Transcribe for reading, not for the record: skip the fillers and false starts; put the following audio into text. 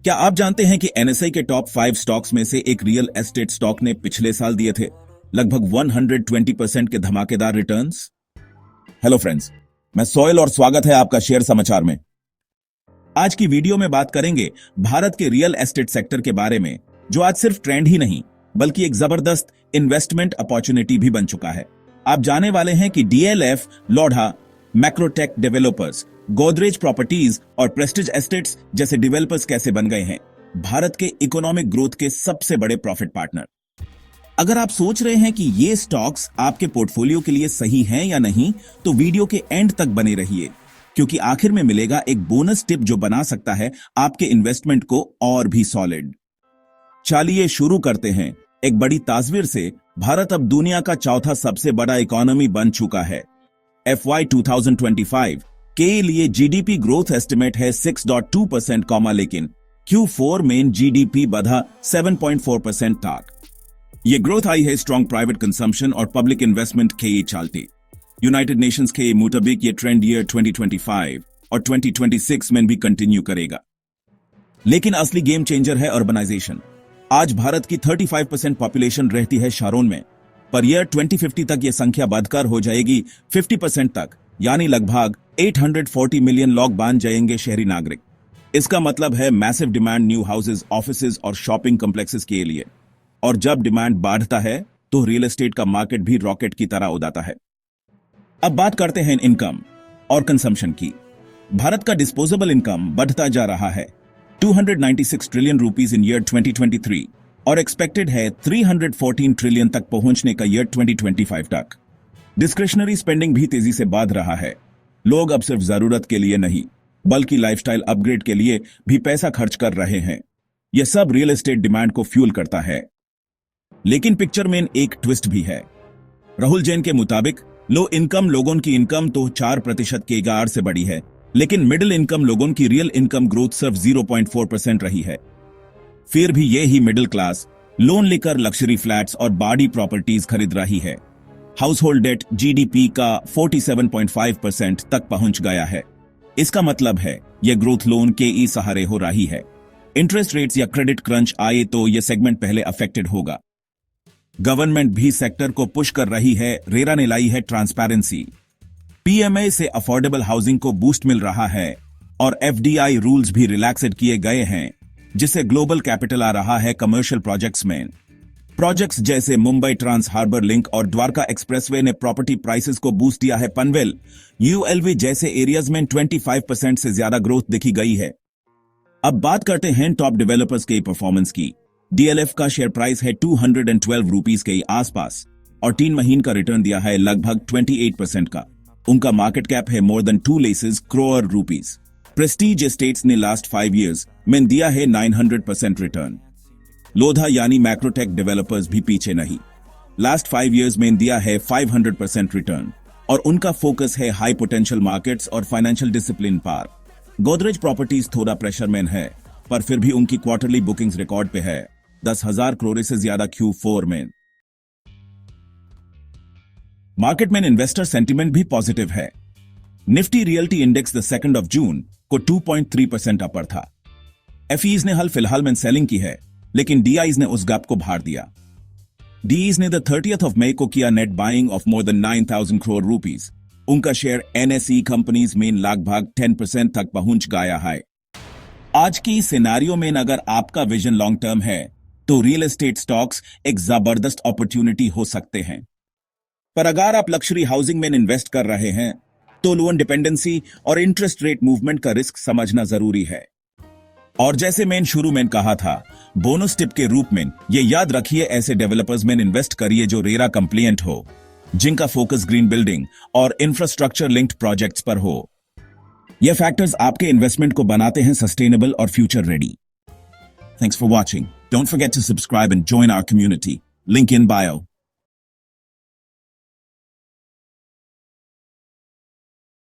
क्या आप जानते हैं कि एनएसआई के टॉप 5 स्टॉक्स में से एक रियल एस्टेट स्टॉक ने पिछले साल दिए थे लगभग 120% के धमाकेदार रिटर्न्स? हेलो फ्रेंड्स, मैं सोहेल और स्वागत है आपका शेयर समाचार में। आज की वीडियो में बात करेंगे भारत के रियल एस्टेट सेक्टर के बारे में, जो आज सिर्फ ट्रेंड ही नहीं बल्कि एक जबरदस्त इन्वेस्टमेंट अपॉर्चुनिटी भी बन चुका है। आप जाने वाले हैं कि DLF, Lodha, Macrotech developers, Godrej properties और प्रेस्टीज एस्टेट्स जैसे डेवलपर्स कैसे बन गए हैं भारत के इकोनॉमिक ग्रोथ के सबसे बड़े प्रॉफिट पार्टनर। अगर आप सोच रहे हैं कि ये स्टॉक्स आपके पोर्टफोलियो के लिए सही हैं या नहीं, तो वीडियो के एंड तक बने रहिए, क्योंकि आखिर में मिलेगा एक बोनस टिप जो बना सकता है आपके इन्वेस्टमेंट को और भी सॉलिड। चलिए शुरू करते हैं। एक बड़ी तस्वीर से भारत अब दुनिया का चौथा सबसे बड़ा इकोनॉमी बन चुका है। FY 2025 के लिए जीडीपी ग्रोथ एस्टिमेट है 6.2%, लेकिन Q4 में जीडीपी बढ़ा 7.4% तक। ये ग्रोथ आई है स्ट्रॉन्ग प्राइवेट कंजम्पशन और पब्लिक इन्वेस्टमेंट के चलते। यूनाइटेड नेशंस के मुताबिक ये ट्रेंड ईयर 2025 और 2026 में भी कंटिन्यू करेगा। लेकिन असली गेम चेंजर है अर्बनाइजेशन। आज भारत की 35% पॉपुलेशन रहती है शहरों में, पर ईयर 2050 तक यह संख्या बढ़कर हो जाएगी 50% तक, यानी लगभग 840 मिलियन लोग बन जाएंगे शहरी नागरिक। इसका मतलब है massive demand new houses, offices और शॉपिंग कॉम्प्लेक्सेस के लिए। और जब डिमांड बढ़ता है तो रियल एस्टेट का मार्केट भी रॉकेट की तरह उड़ाता है। अब बात करते हैं इनकम और कंजम्पशन की। भारत का डिस्पोजेबल इनकम बढ़ता जा रहा है 296 ट्रिलियन रुपीस इन ईयर 2023 और एक्सपेक्टेड है 314 ट्रिलियन तक पहुंचने का ईयर 2025 तक। डिस्क्रिशनरी स्पेंडिंग भी तेजी से बढ़ रहा है। लोग अब सिर्फ जरूरत के लिए नहीं बल्कि लाइफस्टाइल अपग्रेड के लिए भी पैसा खर्च कर रहे हैं। यह सब रियल एस्टेट डिमांड को फ्यूल करता है। लेकिन पिक्चर में एक ट्विस्ट भी है। राहुल जैन के मुताबिक लो इनकम लोगों की इनकम तो 4% के गार से बढ़ी है, लेकिन मिडिल इनकम लोगों की रियल इनकम ग्रोथ सिर्फ 0.4% रही है। फिर भी यही मिडिल क्लास लोन लेकर लग्जरी फ्लैट्स और बड़ी प्रॉपर्टीज खरीद रही है। हाउस होल्ड डेट जीडीपी का 47.5% तक पहुंच गया है। इसका मतलब है यह ग्रोथ लोन के ही सहारे हो रही है। इंटरेस्ट रेट्स या क्रेडिट क्रंच आए तो यह सेगमेंट पहले अफेक्टेड होगा। गवर्नमेंट भी सेक्टर को पुश कर रही है। रेरा ने लाई है ट्रांसपेरेंसी। पीएमए से अफोर्डेबल हाउसिंग को बूस्ट मिल रहा है और एफडीआई रूल्स भी रिलैक्सेड किए गए हैं, जिससे ग्लोबल कैपिटल आ रहा है कमर्शियल प्रोजेक्ट्स में। प्रोजेक्ट्स जैसे मुंबई ट्रांस हार्बर लिंक और द्वारका एक्सप्रेसवे ने प्रॉपर्टी प्राइसेस को बूस्ट दिया है। पनवेल, यूएलवी जैसे एरियाज में 25% से ज्यादा ग्रोथ देखी गई है। अब बात करते हैं टॉप डेवलपर्स के परफॉर्मेंस की। डीएलएफ का शेयर प्राइस है 212 रुपीस के आसपास और 3 महीने का रिटर्न दिया है लगभग 28% का। उनका मार्केट कैप है more than 2 lakh crore rupees. Prestige estates ने लास्ट 5 इयर्स में दिया है 900% रिटर्न। लोढ़ा यानी मैक्रोटेक डेवलपर्स भी पीछे नहीं, लास्ट 5 इयर्स में दिया है 500% रिटर्न और उनका फोकस है हाई पोटेंशियल मार्केट्स और फाइनेंशियल डिसिप्लिन पर। गोदरेज प्रॉपर्टीज थोड़ा प्रेशर में है, पर फिर भी उनकी क्वार्टरली बुकिंग्स रिकॉर्ड पे है 10,000 करोड़ से ज्यादा Q4 में। मार्केट में इन्वेस्टर सेंटिमेंट भी पॉजिटिव है। Nifty realty index the 2 of June को 2.3% अपर था। एफईज ने हाल फिलहाल में सेलिंग की है, लेकिन डीआईज ने उस गैप को भार दिया। डीईज ने द 30th of May को किया net buying of more than 9,000 crore rupees. उनका शेयर एनएसई कंपनीज में लगभग 10% तक पहुंच गया है। आज की सिनेरियो में अगर आपका विजन लॉन्ग टर्म है तो रियल एस्टेट स्टॉक्स एक जबरदस्त अपॉर्चुनिटी हो सकते हैं। पर अगर आप लग्जरी हाउसिंग में इन्वेस्ट कर रहे हैं तो लोन डिपेंडेंसी और इंटरेस्ट रेट मूवमेंट का रिस्क समझना जरूरी है। और जैसे मैंने शुरू में कहा था, बोनस टिप के रूप में ये याद रखिए, ऐसे डेवलपर्स में इन्वेस्ट करिए जो रेरा कंप्लायंट हो, जिनका फोकस ग्रीन बिल्डिंग और इंफ्रास्ट्रक्चर लिंक्ड प्रोजेक्ट्स पर हो। ये फैक्टर्स आपके इन्वेस्टमेंट को बनाते हैं सस्टेनेबल और future ready. Thanks for watching. Don't forget to subscribe and join our community. Link in bio.